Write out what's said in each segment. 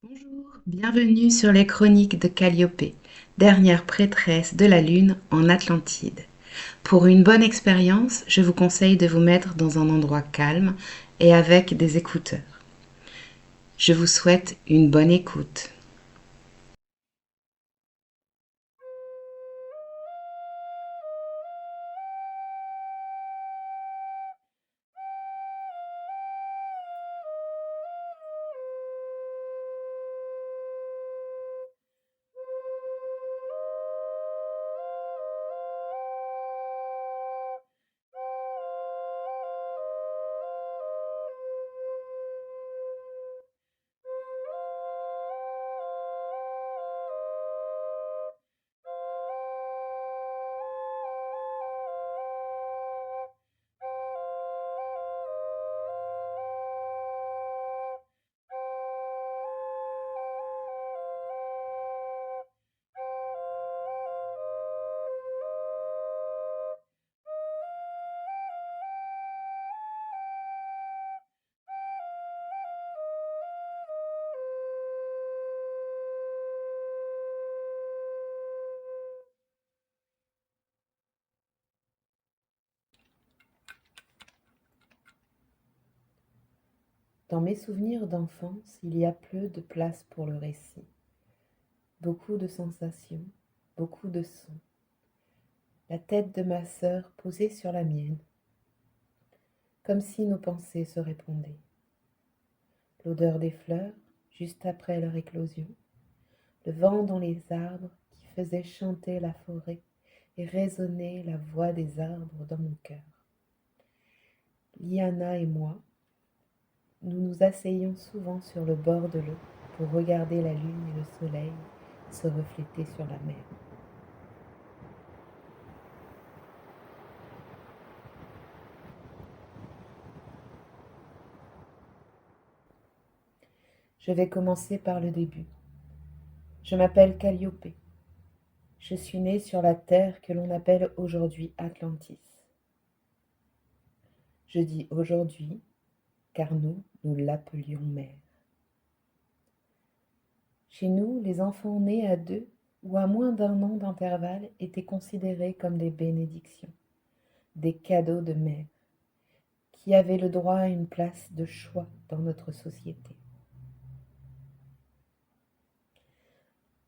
Bonjour, bienvenue sur les chroniques de Calliope, dernière prêtresse de la Lune en Atlantide. Pour une bonne expérience, je vous conseille de vous mettre dans un endroit calme et avec des écouteurs. Je vous souhaite une bonne écoute. Dans mes souvenirs d'enfance, il y a peu de place pour le récit. Beaucoup de sensations, beaucoup de sons. La tête de ma sœur posée sur la mienne, comme si nos pensées se répondaient. L'odeur des fleurs, juste après leur éclosion, le vent dans les arbres qui faisait chanter la forêt et résonner la voix des arbres dans mon cœur. Liana et moi, nous nous asseyions souvent sur le bord de l'eau pour regarder la lune et le soleil se refléter sur la mer. Je vais commencer par le début. Je m'appelle Calliope. Je suis née sur la terre que l'on appelle aujourd'hui Atlantis. Je dis aujourd'hui car nous l'appelions mère. Chez nous, les enfants nés à 2 ou à moins d'1 an d'intervalle étaient considérés comme des bénédictions, des cadeaux de mère, qui avaient le droit à une place de choix dans notre société.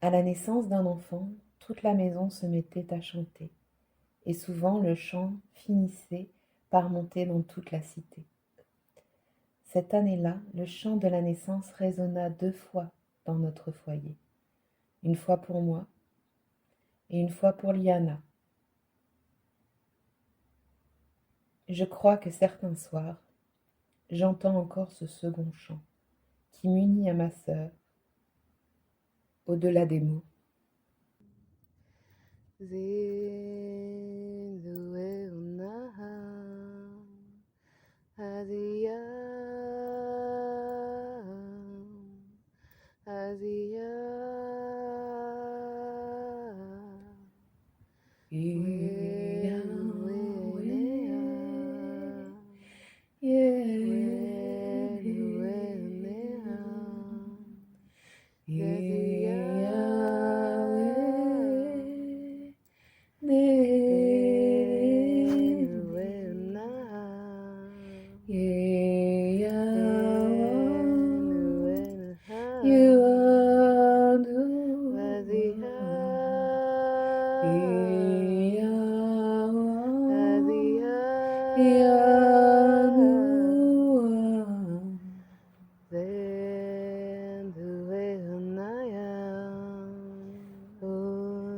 À la naissance d'un enfant, toute la maison se mettait à chanter, et souvent le chant finissait par monter dans toute la cité. Cette année-là, le chant de la naissance résonna 2 fois dans notre foyer, une fois pour moi et une fois pour Liana. Je crois que certains soirs, j'entends encore ce second chant qui m'unit à ma sœur, au-delà des mots.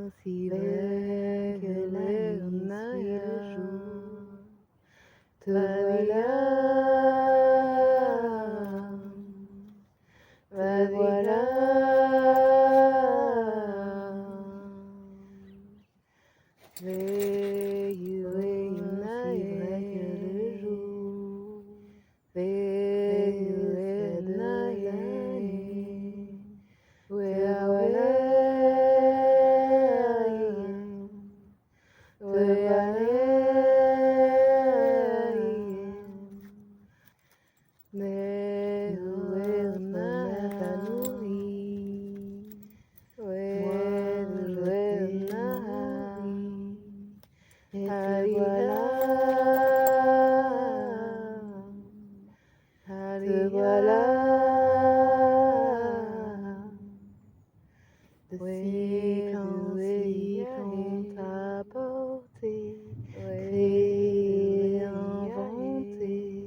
Aussi vrai que la nuit suit le jour, te voilà, te voilà te voilà, de si quand apporté, créé, inventé,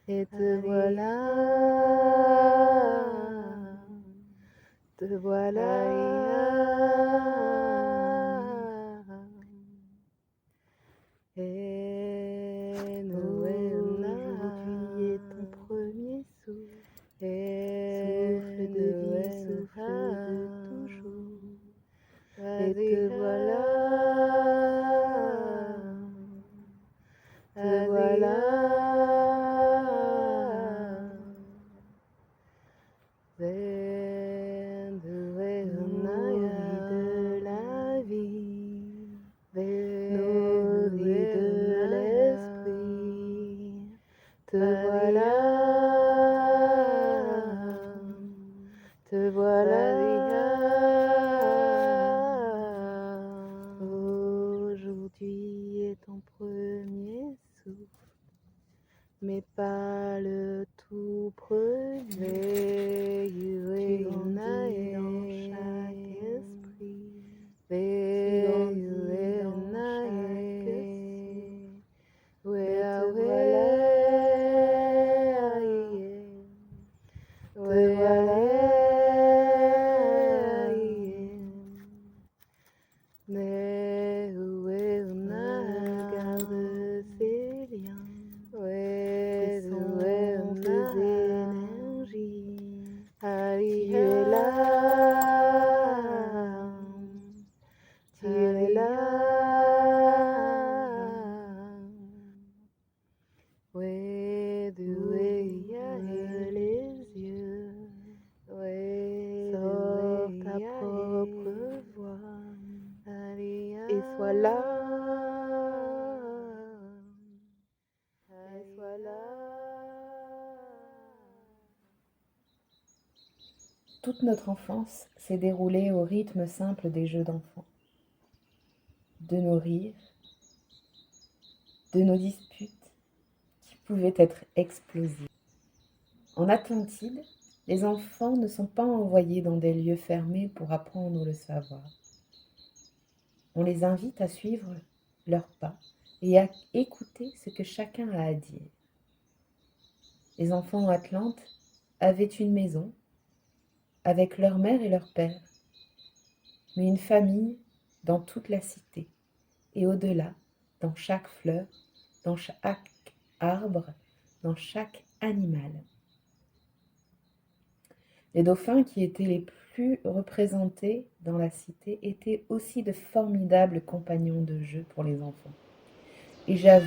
et te voilà, te voilà. Et aujourd'hui est ton premier souffle, souffle de vie, souffle de toujours. Et te voilà, te voilà. Nourri de la vie, nourri de l'esprit, te voilà, te voilà. Aujourd'hui est ton premier souffle, mais pas le tout premier. Tu grandis dans chaque esprit, tu grandis dans chaque souffle, et te voilà, te voilà. Mais où est garde ses liens, où sont tes énergies, tu es là, tu es là. D'où les yeux, sors ta propre voix, et sois là, et sois là. Toute notre enfance s'est déroulée au rythme simple des jeux d'enfants, de nos rires, de nos disputes qui pouvaient être explosives. En Atlantide, les enfants ne sont pas envoyés dans des lieux fermés pour apprendre le savoir. On les invite à suivre leurs pas et à écouter ce que chacun a à dire. Les enfants en Atlante avaient une maison avec leur mère et leur père, mais une famille dans toute la cité et au-delà, dans chaque fleur, dans chaque arbre, dans chaque animal. Les dauphins qui étaient les plus représentés dans la cité étaient aussi de formidables compagnons de jeu pour les enfants. Et j'avoue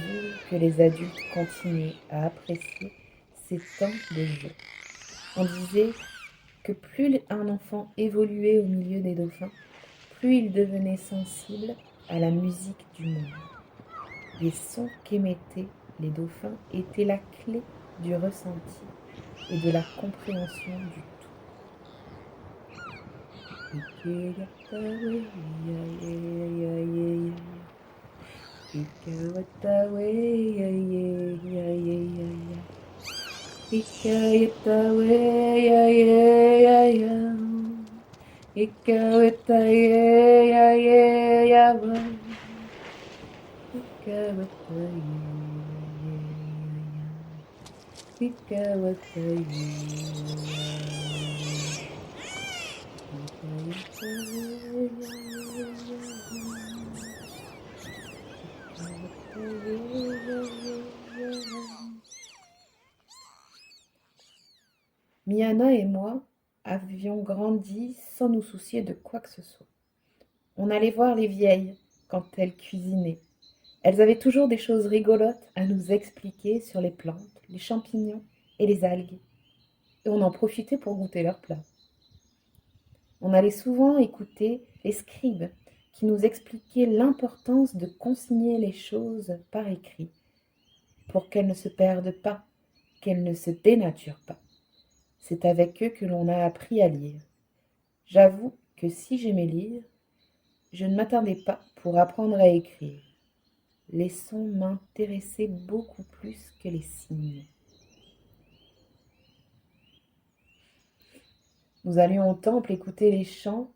que les adultes continuaient à apprécier ces temps de jeu. On disait que plus un enfant évoluait au milieu des dauphins, plus il devenait sensible à la musique du monde. Les sons qu'émettaient les dauphins étaient la clé du ressenti et de la compréhension du tout. Miana et moi avions grandi sans nous soucier de quoi que ce soit. On allait voir les vieilles quand elles cuisinaient. Elles avaient toujours des choses rigolotes à nous expliquer sur les plantes, les champignons et les algues. Et on en profitait pour goûter leurs plats. On allait souvent écouter les scribes qui nous expliquaient l'importance de consigner les choses par écrit pour qu'elles ne se perdent pas, qu'elles ne se dénaturent pas. C'est avec eux que l'on a appris à lire. J'avoue que si j'aimais lire, je ne m'attardais pas pour apprendre à écrire. Les sons m'intéressaient beaucoup plus que les signes. Nous allions au temple écouter les chants,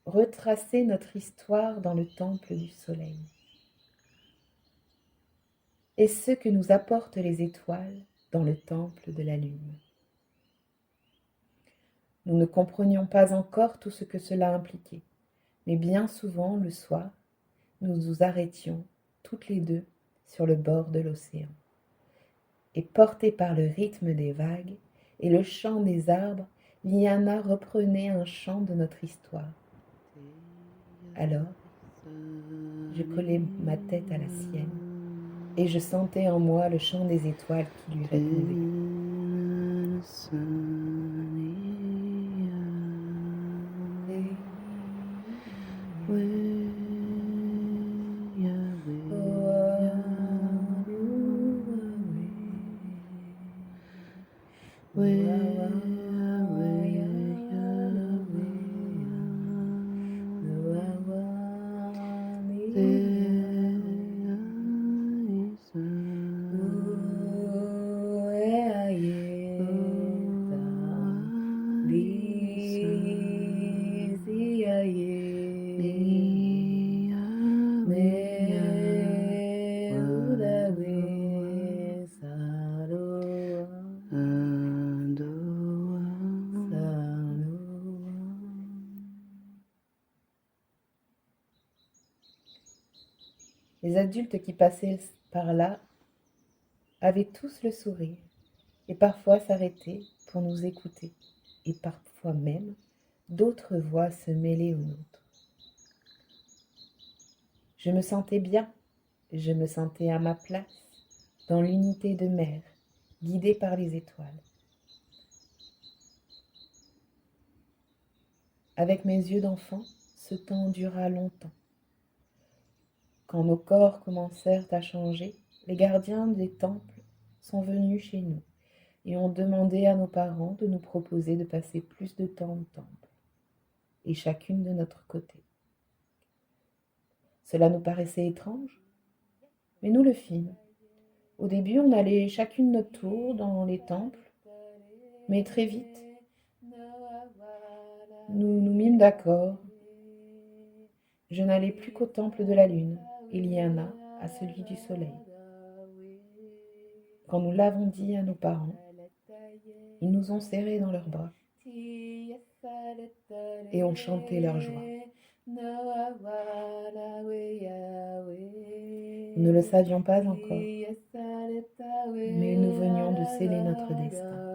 retracer notre histoire dans le temple du soleil. Et ce que nous apportent les étoiles dans le temple de la lune. Nous ne comprenions pas encore tout ce que cela impliquait, mais bien souvent, le soir, nous nous arrêtions, toutes les deux, sur le bord de l'océan. Et portée par le rythme des vagues et le chant des arbres, Liana reprenait un chant de notre histoire. Alors, je collais ma tête à la sienne et je sentais en moi le chant des étoiles qui lui répondait. Les adultes qui passaient par là avaient tous le sourire et parfois s'arrêtaient pour nous écouter et parfois même d'autres voix se mêlaient aux nôtres. Je me sentais bien, je me sentais à ma place dans l'unité de mer, guidée par les étoiles. Avec mes yeux d'enfant, ce temps dura longtemps. Quand nos corps commencèrent à changer, les gardiens des temples sont venus chez nous et ont demandé à nos parents de nous proposer de passer plus de temps au temple, et chacune de notre côté. Cela nous paraissait étrange, mais nous le fîmes. Au début, on allait chacune notre tour dans les temples, mais très vite, nous nous mîmes d'accord. Je n'allais plus qu'au temple de la lune, et Liana à celui du soleil. Quand nous l'avons dit à nos parents, ils nous ont serrés dans leurs bras et ont chanté leur joie. Nous ne le savions pas encore, mais nous venions de sceller notre destin.